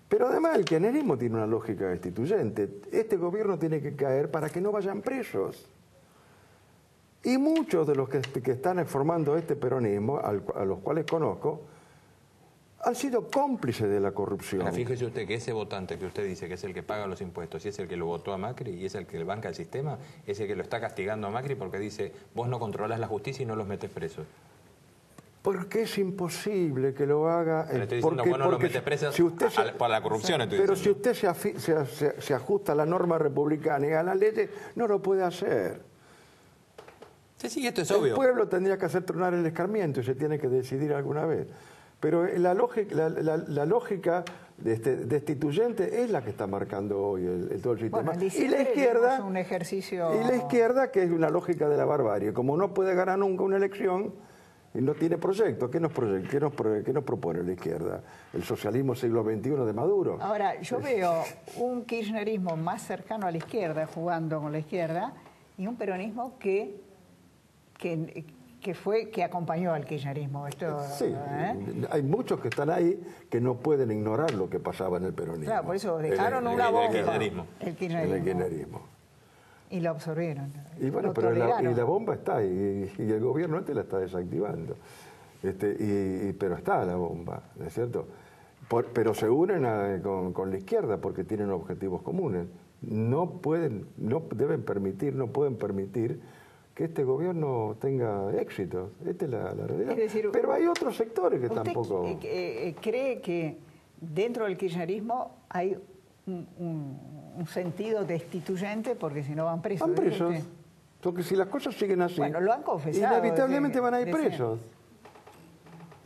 Pero además el kirchnerismo tiene una lógica destituyente. Este gobierno tiene que caer para que no vayan presos. Y muchos de los que están formando este peronismo, a los cuales conozco, han sido cómplices de la corrupción. Ahora, fíjese usted que ese votante que usted dice que es el que paga los impuestos y es el que lo votó a Macri y es el que banca el sistema, es el que lo está castigando a Macri porque dice, vos no controlás la justicia y no los metes presos. Porque es imposible que lo haga. Pero estoy diciendo, bueno, lo metes preso si usted por la corrupción. Pero si usted se ajusta a la norma republicana y a las leyes, no lo puede hacer. Sí, esto es El obvio. pueblo tendría que hacer tronar el escarmiento y se tiene que decidir alguna vez. Pero la lógica destituyente es la que está marcando hoy todo el sistema. Bueno, y la izquierda, un ejercicio... y la izquierda, que es una lógica de la barbarie. Como no puede ganar nunca una elección y no tiene proyecto, ¿qué nos propone la izquierda? ¿El socialismo siglo XXI de Maduro? Ahora, yo veo un kirchnerismo más cercano a la izquierda, jugando con la izquierda, y un peronismo que acompañó al kirchnerismo. Sí, hay muchos que están ahí que no pueden ignorar lo que pasaba en el peronismo. Claro, por eso dejaron una bomba. El kirchnerismo. Y lo absorbieron. Y bueno, pero la bomba está y el gobierno la está desactivando. Pero está la bomba, ¿no es cierto? Pero se unen con la izquierda porque tienen objetivos comunes. No pueden permitir que este gobierno tenga éxito. Esta es la realidad. Es decir, pero hay otros sectores que ¿usted tampoco... cree que dentro del kirchnerismo hay un sentido destituyente? Porque si no van presos. Van presos. Porque si las cosas siguen así, bueno, lo han confesado, inevitablemente van a ir presos.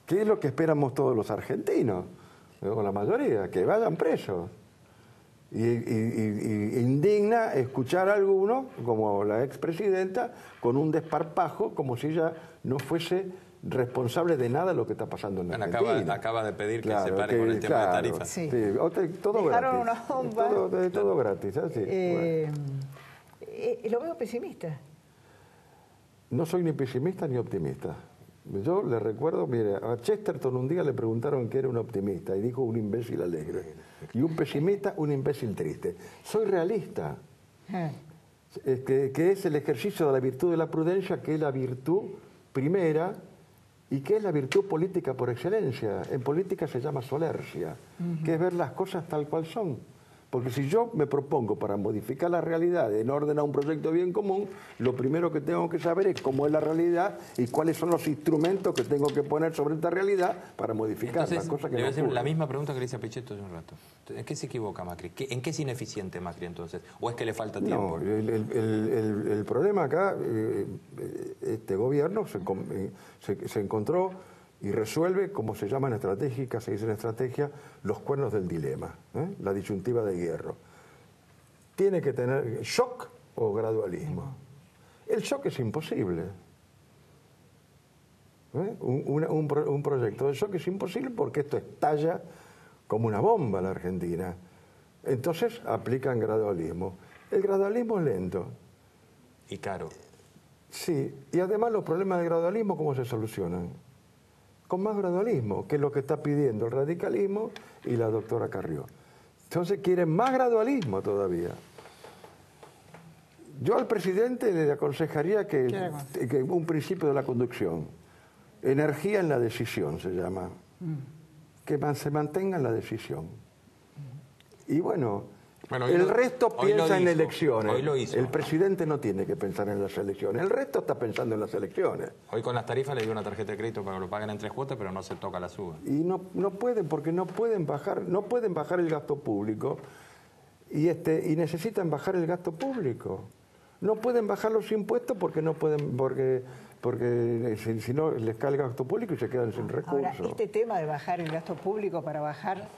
¿Qué es lo que esperamos todos los argentinos? O la mayoría, que vayan presos. Y indigna escuchar a alguno, como la expresidenta, con un desparpajo, como si ella no fuese responsable de nada de lo que está pasando en la Argentina. Acaba de pedir que se pare con el tema de tarifas. Sí. Todo dejaron gratis. Una bomba. Todo gratis. Bueno. Lo veo pesimista. No soy ni pesimista ni optimista. Yo le recuerdo, mire, a Chesterton un día le preguntaron qué era un optimista y dijo un imbécil alegre. Y un pesimista, un imbécil triste. Soy realista. Que es el ejercicio de la virtud de la prudencia, que es la virtud primera y que es la virtud política por excelencia. En política se llama solercia, que es ver las cosas tal cual son. Porque si yo me propongo para modificar la realidad en orden a un proyecto bien común, lo primero que tengo que saber es cómo es la realidad y cuáles son los instrumentos que tengo que poner sobre esta realidad para modificar. Entonces, las cosas que le voy a hacer la misma pregunta que le hice a Pichetto hace un rato. ¿En qué se equivoca Macri? ¿En qué es ineficiente Macri entonces? ¿O es que le falta tiempo? No, el problema acá, este gobierno se encontró y resuelve, como se llama en estratégica, se dice en estrategia, los cuernos del dilema, la disyuntiva de hierro. Tiene que tener shock o gradualismo. El shock es imposible. Un proyecto de shock es imposible porque esto estalla como una bomba en la Argentina. Entonces aplican gradualismo. El gradualismo es lento. Y caro. Sí, y además los problemas del gradualismo, ¿cómo se solucionan? Con más gradualismo, que es lo que está pidiendo el radicalismo y la doctora Carrió. Entonces quieren más gradualismo todavía. Yo al presidente le aconsejaría que un principio de la conducción, energía en la decisión se llama, que se mantenga en la decisión. Y bueno, el resto piensa en elecciones. Hoy lo hizo. El presidente no tiene que pensar en las elecciones. El resto está pensando en las elecciones. Hoy con las tarifas le dio una tarjeta de crédito para que lo paguen en 3 cuotas, pero no se toca la suba. Y no pueden, porque no pueden bajar el gasto público y necesitan bajar el gasto público. No pueden bajar los impuestos porque no pueden, porque si no les cae el gasto público y se quedan sin recursos. Ahora, este tema de bajar el gasto público para bajar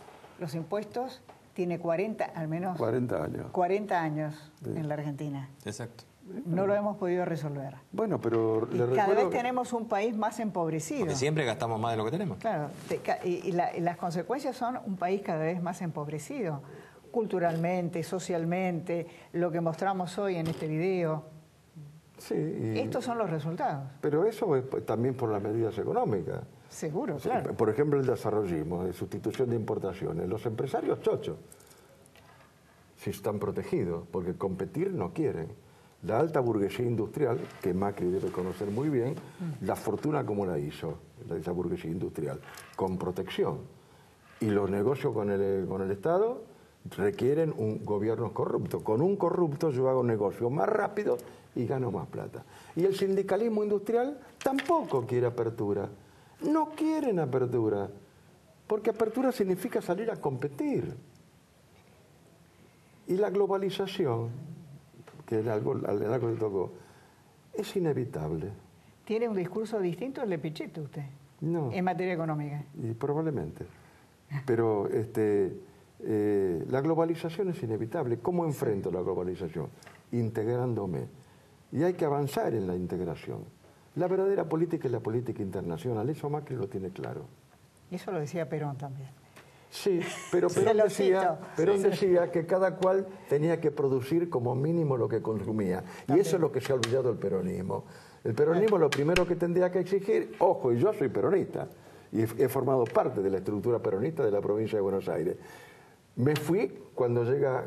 los impuestos tiene 40 años. 40 años sí. En la Argentina. Exacto. No lo hemos podido resolver. Bueno, pero cada vez tenemos un país más empobrecido. Porque siempre gastamos más de lo que tenemos. Claro, y las consecuencias son un país cada vez más empobrecido, culturalmente, socialmente, lo que mostramos hoy en este video. Sí. Estos son los resultados. Pero eso es también por las medidas económicas. Seguro, claro. Por ejemplo, el desarrollismo, de sustitución de importaciones. Los empresarios chochos, si están protegidos, porque competir no quieren. La alta burguesía industrial, que Macri debe conocer muy bien, la fortuna como la hizo, esa burguesía industrial, con protección. Y los negocios con el Estado requieren un gobierno corrupto. Con un corrupto yo hago negocios más rápido y gano más plata. Y el sindicalismo industrial tampoco quiere apertura. No quieren apertura, porque apertura significa salir a competir. Y la globalización, que es algo que tocó, es inevitable. ¿Tiene un discurso distinto al de Pichetto usted? No. En materia económica. Y probablemente. Pero la globalización es inevitable. ¿Cómo enfrento la globalización? Integrándome. Y hay que avanzar en la integración. La verdadera política es la política internacional. Eso Macri lo tiene claro. Y eso lo decía Perón también. Sí, pero Perón decía que cada cual tenía que producir como mínimo lo que consumía. Y eso es lo que se ha olvidado el peronismo. El peronismo lo primero que tendría que exigir, ojo, y yo soy peronista, y he formado parte de la estructura peronista de la provincia de Buenos Aires. Me fui cuando llega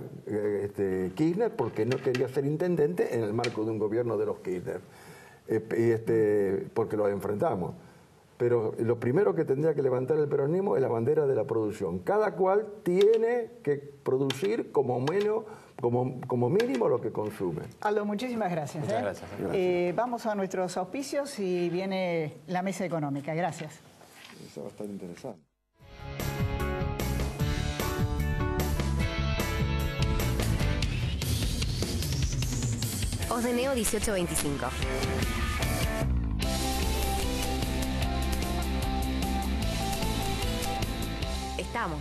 Kirchner porque no quería ser intendente en el marco de un gobierno de los Kirchner, porque los enfrentamos. Pero lo primero que tendría que levantar el peronismo es la bandera de la producción. Cada cual tiene que producir como mínimo lo que consume. Aldo, muchísimas gracias. Muchas gracias. Vamos a nuestros auspicios y viene la mesa económica. Gracias. Eso va a estar interesante. Osdeneo 1825. Estamos.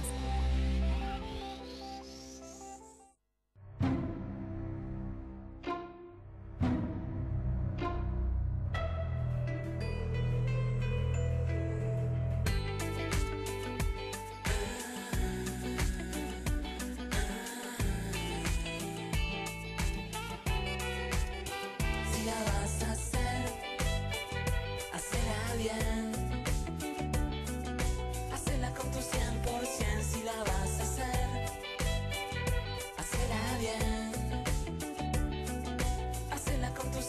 Si la vas a hacer, hacela bien. Hacela con tu 100%. Si la vas a hacer, hacela bien. Hacela con tu 100%.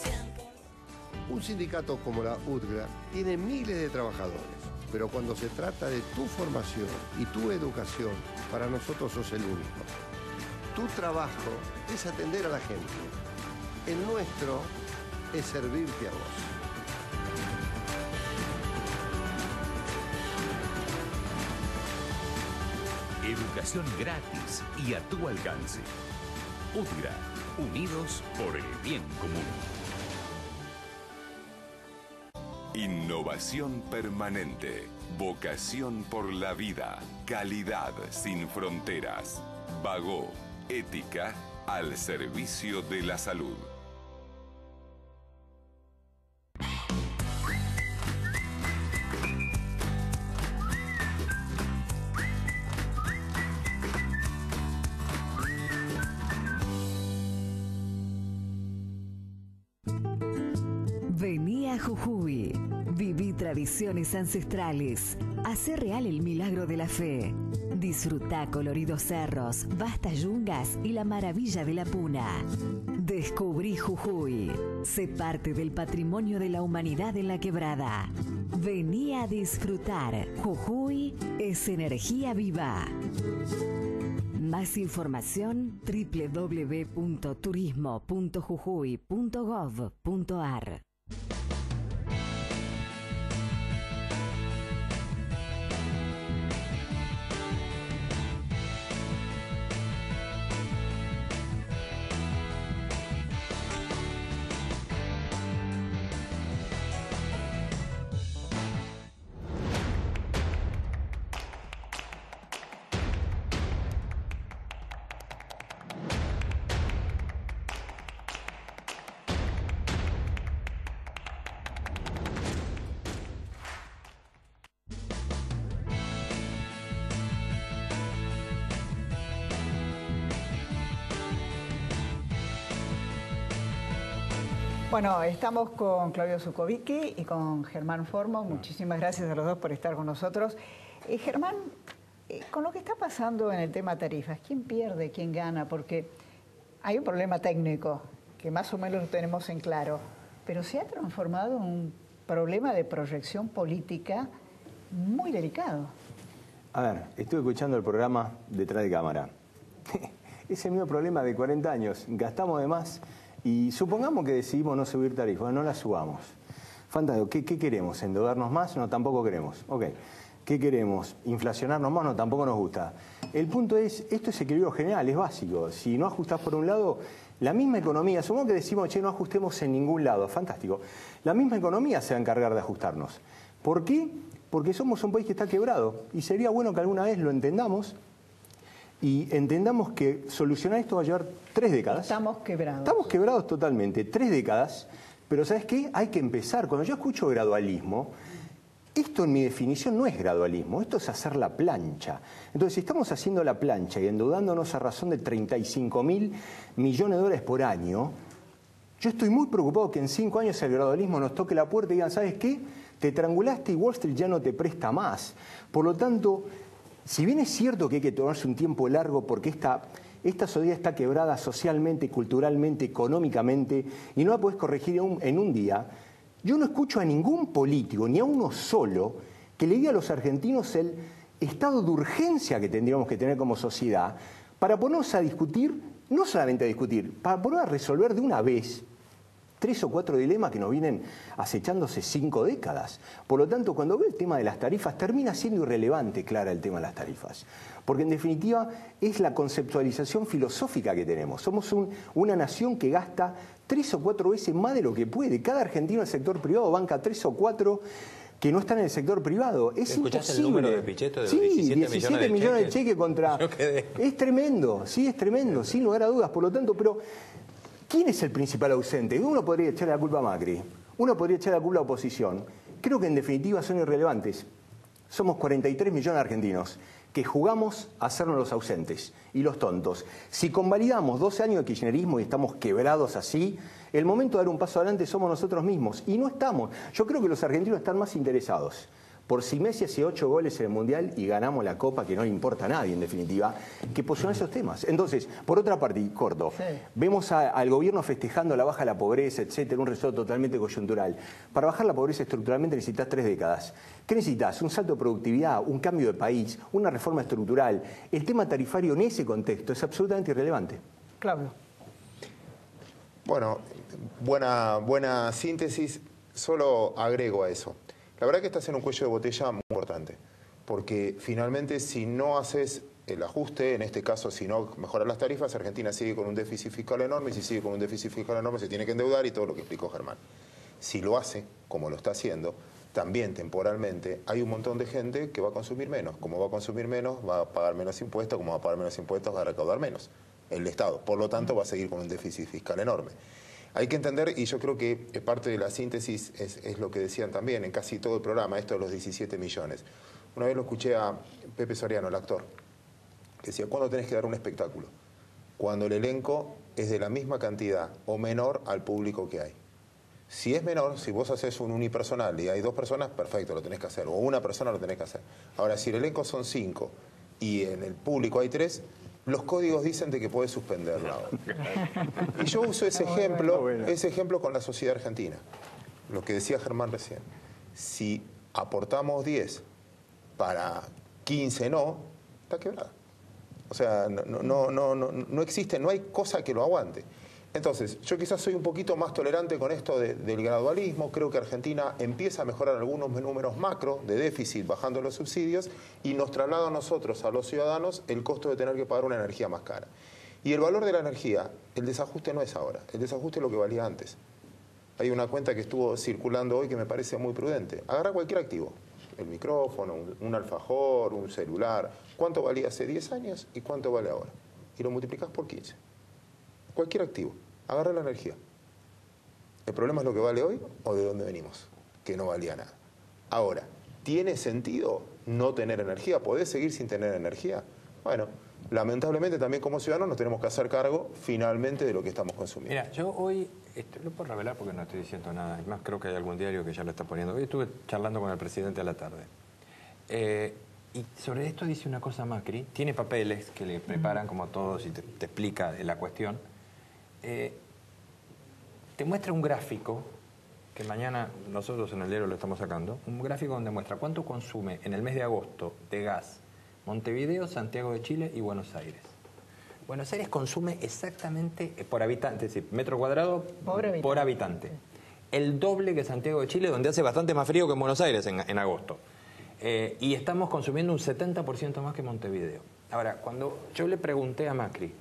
Un sindicato como la UTGRA tiene miles de trabajadores, pero cuando se trata de tu formación y tu educación, para nosotros sos el único. Tu trabajo es atender a la gente. El nuestro es servirte a vos. Educación gratis y a tu alcance. UTGRA, unidos por el bien común. Innovación permanente, vocación por la vida, calidad sin fronteras. Bagó, ética al servicio de la salud. Vení a Jujuy, viví tradiciones ancestrales, hacé real el milagro de la fe, disfrutá coloridos cerros, vastas yungas y la maravilla de la puna. Descubrí Jujuy, sé parte del patrimonio de la humanidad en la quebrada. Vení a disfrutar, Jujuy es energía viva. Más información www.turismo.jujuy.gov.ar. Bueno, estamos con Claudio Zukovicki y con Germán Formo. Muchísimas gracias a los dos por estar con nosotros. Germán, con lo que está pasando en el tema tarifas, ¿quién pierde, quién gana? Porque hay un problema técnico que más o menos lo tenemos en claro, pero se ha transformado en un problema de proyección política muy delicado. A ver, estuve escuchando el programa detrás de cámara. Es el mismo problema de 40 años. Gastamos de más y supongamos que decidimos no subir tarifas, no las subamos. Fantástico. ¿Qué queremos? ¿Endeudarnos más? No, tampoco queremos. Ok. ¿Qué queremos? ¿Inflacionarnos más? No, tampoco nos gusta. El punto es, esto es equilibrio general, es básico. Si no ajustás por un lado, la misma economía, supongo que decimos, che, no ajustemos en ningún lado, fantástico. La misma economía se va a encargar de ajustarnos. ¿Por qué? Porque somos un país que está quebrado. Y sería bueno que alguna vez lo entendamos y entendamos que solucionar esto va a llevar 3 décadas. Estamos quebrados. Estamos quebrados totalmente, 3 décadas. Pero ¿sabes qué? Hay que empezar. Cuando yo escucho gradualismo, esto en mi definición no es gradualismo, esto es hacer la plancha. Entonces, si estamos haciendo la plancha y endeudándonos a razón de 35.000 millones de dólares por año, yo estoy muy preocupado que en 5 años el gradualismo nos toque la puerta y digan, ¿sabes qué? Te estrangulaste y Wall Street ya no te presta más. Por lo tanto, si bien es cierto que hay que tomarse un tiempo largo porque esta sociedad está quebrada socialmente, culturalmente, económicamente, y no la podés corregir en un día, yo no escucho a ningún político, ni a uno solo, que le diga a los argentinos el estado de urgencia que tendríamos que tener como sociedad para ponernos a discutir, no solamente a discutir, para ponernos a resolver de una vez 3 o 4 dilemas que nos vienen acechándose 5 décadas. Por lo tanto, cuando veo el tema de las tarifas, termina siendo irrelevante, Clara, el tema de las tarifas. Porque en definitiva es la conceptualización filosófica que tenemos. Somos una nación que gasta 3 o 4 veces más de lo que puede. Cada argentino del sector privado banca 3 o 4 que no están en el sector privado. Es imposible. ¿Escuchaste el número de Pichetto de los 17 millones de cheques contra... Es tremendo, sí, es tremendo, sin lugar a dudas. Por lo tanto, pero ¿quién es el principal ausente? Uno podría echarle la culpa a Macri, uno podría echarle la culpa a la oposición. Creo que en definitiva son irrelevantes. Somos 43 millones de argentinos que jugamos a hacernos los ausentes y los tontos. Si convalidamos 12 años de kirchnerismo y estamos quebrados así, el momento de dar un paso adelante somos nosotros mismos. Y no estamos. Yo creo que los argentinos están más interesados por si Messi hace 8 goles en el Mundial y ganamos la Copa, que no le importa a nadie en definitiva, que posicionar esos temas. Entonces, por otra parte, y corto, vemos al gobierno festejando la baja de la pobreza, etcétera, un resultado totalmente coyuntural. Para bajar la pobreza estructuralmente necesitas 3 décadas. ¿Qué necesitas? Un salto de productividad, un cambio de país, una reforma estructural. El tema tarifario en ese contexto es absolutamente irrelevante. Claudio. Bueno, buena síntesis. Solo agrego a eso. La verdad que estás en un cuello de botella muy importante, porque finalmente si no haces el ajuste, en este caso si no mejoras las tarifas, Argentina sigue con un déficit fiscal enorme, y si sigue con un déficit fiscal enorme se tiene que endeudar y todo lo que explicó Germán. Si lo hace, como lo está haciendo, también temporalmente hay un montón de gente que va a consumir menos. Como va a consumir menos, va a pagar menos impuestos, como va a pagar menos impuestos, va a recaudar menos el Estado. Por lo tanto, va a seguir con un déficit fiscal enorme. Hay que entender, y yo creo que parte de la síntesis es lo que decían también en casi todo el programa, esto de los 17 millones. Una vez lo escuché a Pepe Soriano, el actor, que decía, ¿cuándo tenés que dar un espectáculo? Cuando el elenco es de la misma cantidad o menor al público que hay. Si es menor, si vos haces un unipersonal y hay 2 personas, perfecto, lo tenés que hacer. O una persona lo tenés que hacer. Ahora, si el elenco son 5 y en el público hay 3... los códigos dicen de que podés suspenderla. Y yo uso ese ejemplo con la sociedad argentina. Lo que decía Germán recién. Si aportamos 10 para 15 no, está quebrada. O sea, no existe, no hay cosa que lo aguante. Entonces, yo quizás soy un poquito más tolerante con esto del gradualismo. Creo que Argentina empieza a mejorar algunos números macro de déficit bajando los subsidios y nos traslada a nosotros, a los ciudadanos, el costo de tener que pagar una energía más cara. Y el valor de la energía, el desajuste no es ahora, el desajuste es lo que valía antes. Hay una cuenta que estuvo circulando hoy que me parece muy prudente. Agarra cualquier activo, el micrófono, un alfajor, un celular. ¿Cuánto valía hace 10 años y cuánto vale ahora? Y lo multiplicás por 15. Cualquier activo, agarra la energía. El problema es lo que vale hoy o de dónde venimos, que no valía nada. Ahora, ¿tiene sentido no tener energía? ¿Podés seguir sin tener energía? Bueno, lamentablemente también como ciudadanos nos tenemos que hacer cargo finalmente de lo que estamos consumiendo. Mira, yo hoy, lo puedo revelar porque no estoy diciendo nada, además creo que hay algún diario que ya lo está poniendo. Hoy estuve charlando con el presidente a la tarde. Y sobre esto dice una cosa Macri, tiene papeles que le preparan como todos y te explica la cuestión. Te muestra un gráfico, que mañana nosotros en el diario lo estamos sacando, un gráfico donde muestra cuánto consume en el mes de agosto de gas Montevideo, Santiago de Chile y Buenos Aires. Buenos Aires consume exactamente por habitante, es decir, metro cuadrado por habitante. el doble que Santiago de Chile, donde hace bastante más frío que en Buenos Aires en agosto. Y estamos consumiendo un 70% más que Montevideo. Ahora, cuando yo le pregunté a Macri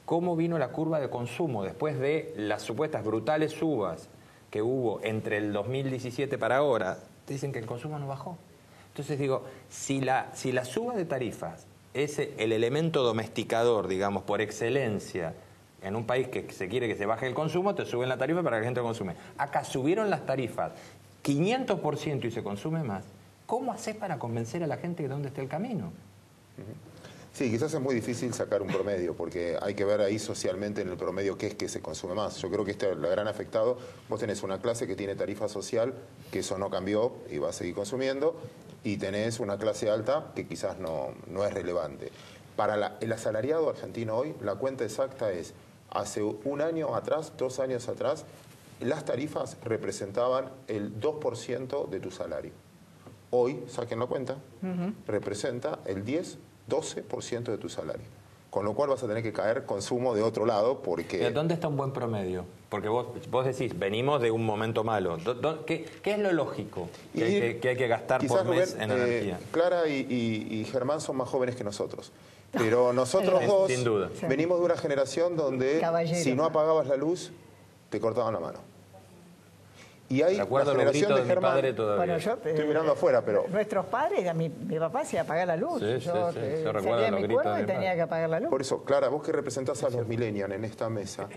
cómo vino la curva de consumo después de las supuestas brutales subas que hubo entre el 2017 para ahora, te dicen que el consumo no bajó. Entonces digo, si la suba de tarifas es el elemento domesticador, digamos, por excelencia, en un país que se quiere que se baje el consumo, te suben la tarifa para que la gente consume. Acá subieron las tarifas 500% y se consume más. ¿Cómo haces para convencer a la gente de dónde está el camino? Sí, quizás es muy difícil sacar un promedio, porque hay que ver ahí socialmente en el promedio qué es que se consume más. Yo creo que este es el gran afectado. Vos tenés una clase que tiene tarifa social, que eso no cambió y va a seguir consumiendo, y tenés una clase alta que quizás no es relevante. Para el asalariado argentino hoy, la cuenta exacta es, hace un año atrás, 2 años atrás, las tarifas representaban el 2% de tu salario. Hoy, saquen la cuenta, representa el 10-12% de tu salario. Con lo cual vas a tener que caer consumo de otro lado porque... ¿Dónde está un buen promedio? Porque vos decís, venimos de un momento malo. ¿Qué es lo lógico que hay que gastar por mes en energía? Clara y Germán son más jóvenes que nosotros. Pero nosotros dos sin duda. Venimos de una generación donde si no apagabas la luz, te cortaban la mano. Y hay la generación de Germán. Bueno, yo estoy mirando afuera, pero nuestros padres, mi papá hacía apagar la luz. Sí, yo recuerdo mi cuerpo y tenía que apagar la luz. Por eso, Clara, vos que representás a los millennials en esta mesa,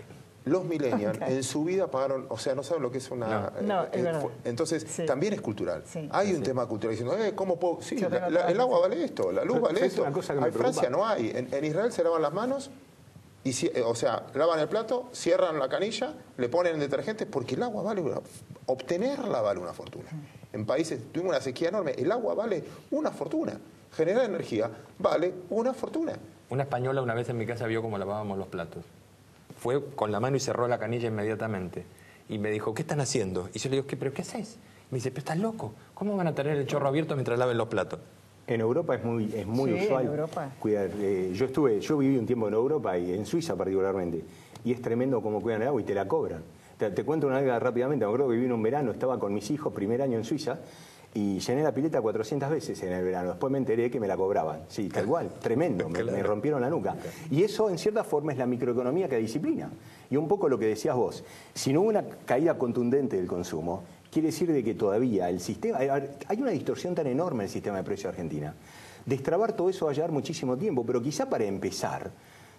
los millennials en su vida pagaron, o sea, no saben lo que es una... No, es verdad. Entonces, también es cultural. Sí. Hay un tema cultural diciendo, ¿cómo puedo? Sí, el agua vale esto, la luz vale esto. En Francia no hay. En Israel se lavan las manos. O sea, lavan el plato, cierran la canilla, le ponen detergentes, porque el agua vale obtenerla vale una fortuna. En países, tuvimos una sequía enorme, el agua vale una fortuna. Generar energía vale una fortuna. Una española una vez en mi casa vio cómo lavábamos los platos. Fue con la mano y cerró la canilla inmediatamente. Y me dijo, ¿qué están haciendo? Y yo le digo, ¿pero qué haces? Me dice, pero estás loco. ¿Cómo van a tener el chorro abierto mientras laven los platos? En Europa es muy usual. En Europa. Cuidar, yo viví un tiempo en Europa y en Suiza particularmente, y es tremendo cómo cuidan el agua y te la cobran. Te cuento una anécdota rápidamente. Me acuerdo que viví en un verano, estaba con mis hijos, primer año en Suiza, y llené la pileta 400 veces en el verano. Después me enteré que me la cobraban. Sí, tal cual, tremendo, me rompieron la nuca. Y eso, en cierta forma, es la microeconomía que disciplina. Y un poco lo que decías vos, si no hubo una caída contundente del consumo, quiere decir de que todavía el sistema... Hay una distorsión tan enorme en el sistema de precios de Argentina. Destrabar todo eso va a llevar muchísimo tiempo, pero quizá para empezar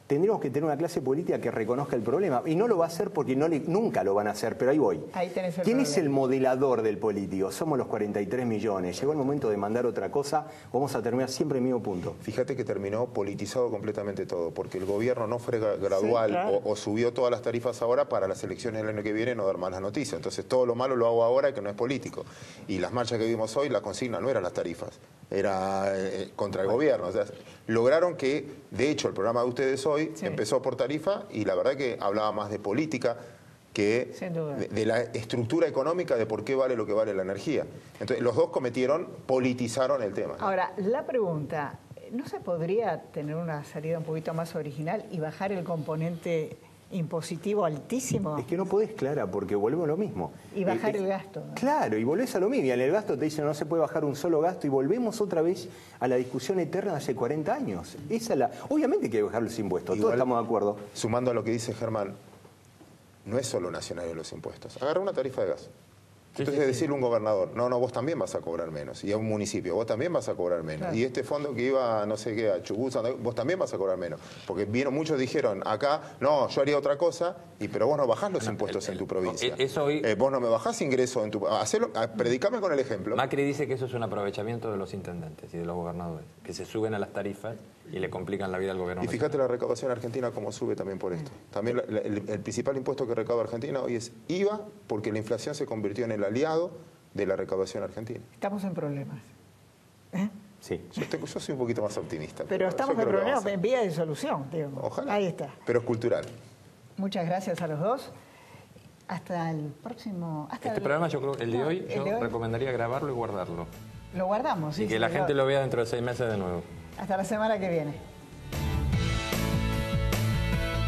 tendríamos que tener una clase política que reconozca el problema. Y no lo va a hacer porque nunca lo van a hacer, pero ahí voy. Ahí tenés el ¿Quién problema. es el modelador del político? Somos los 43 millones. Llegó el momento de mandar otra cosa, vamos a terminar siempre en el mismo punto. Fíjate que terminó politizado completamente todo, porque el gobierno no fue gradual, sí, claro. o subió todas las tarifas ahora para las elecciones del año que viene no dar malas noticias. Entonces todo lo malo lo hago ahora que no es político. Y las marchas que vimos hoy, la consigna no eran las tarifas, era contra el gobierno. O sea, lograron que, de hecho, el programa de ustedes hoy empezó por tarifa y la verdad que hablaba más de política que de la estructura económica de por qué vale lo que vale la energía. Entonces, los dos politizaron el tema. Ahora, la pregunta, ¿no se podría tener una salida un poquito más original y bajar el componente impositivo altísimo? Es que no podés, Clara, porque volvemos a lo mismo. Y bajar el gasto, ¿no? Claro, y volvés a lo mismo. Y en el gasto te dicen no se puede bajar un solo gasto y volvemos otra vez a la discusión eterna de hace 40 años. Obviamente que hay que bajar los impuestos, todos estamos de acuerdo. Sumando a lo que dice Germán, no es solo nacional los impuestos. Agarra una tarifa de gas. Entonces decirle a un gobernador, no, vos también vas a cobrar menos. Y a un municipio, vos también vas a cobrar menos. Claro. Y este fondo que iba, no sé qué, a Chubut, vos también vas a cobrar menos. Porque muchos dijeron, acá, no, yo haría otra cosa, pero vos no bajás los impuestos en tu provincia. Vos no me bajás ingresos en tu... predicame con el ejemplo. Macri dice que eso es un aprovechamiento de los intendentes y de los gobernadores, que se suben a las tarifas y le complican la vida al gobierno. Y fíjate la recaudación argentina cómo sube también por esto. También el principal impuesto que recauda Argentina hoy es IVA, porque la inflación se convirtió en el aliado de la recaudación argentina. Estamos en problemas. Sí. Yo soy un poquito más optimista. Pero estamos en problemas en vía de solución, digo. Ojalá. Ahí está. Pero es cultural. Muchas gracias a los dos. Hasta el próximo... programa, yo creo, el de hoy, recomendaría grabarlo y guardarlo. Lo guardamos, sí. Y que la gente lo vea dentro de 6 meses de nuevo. Hasta la semana que viene.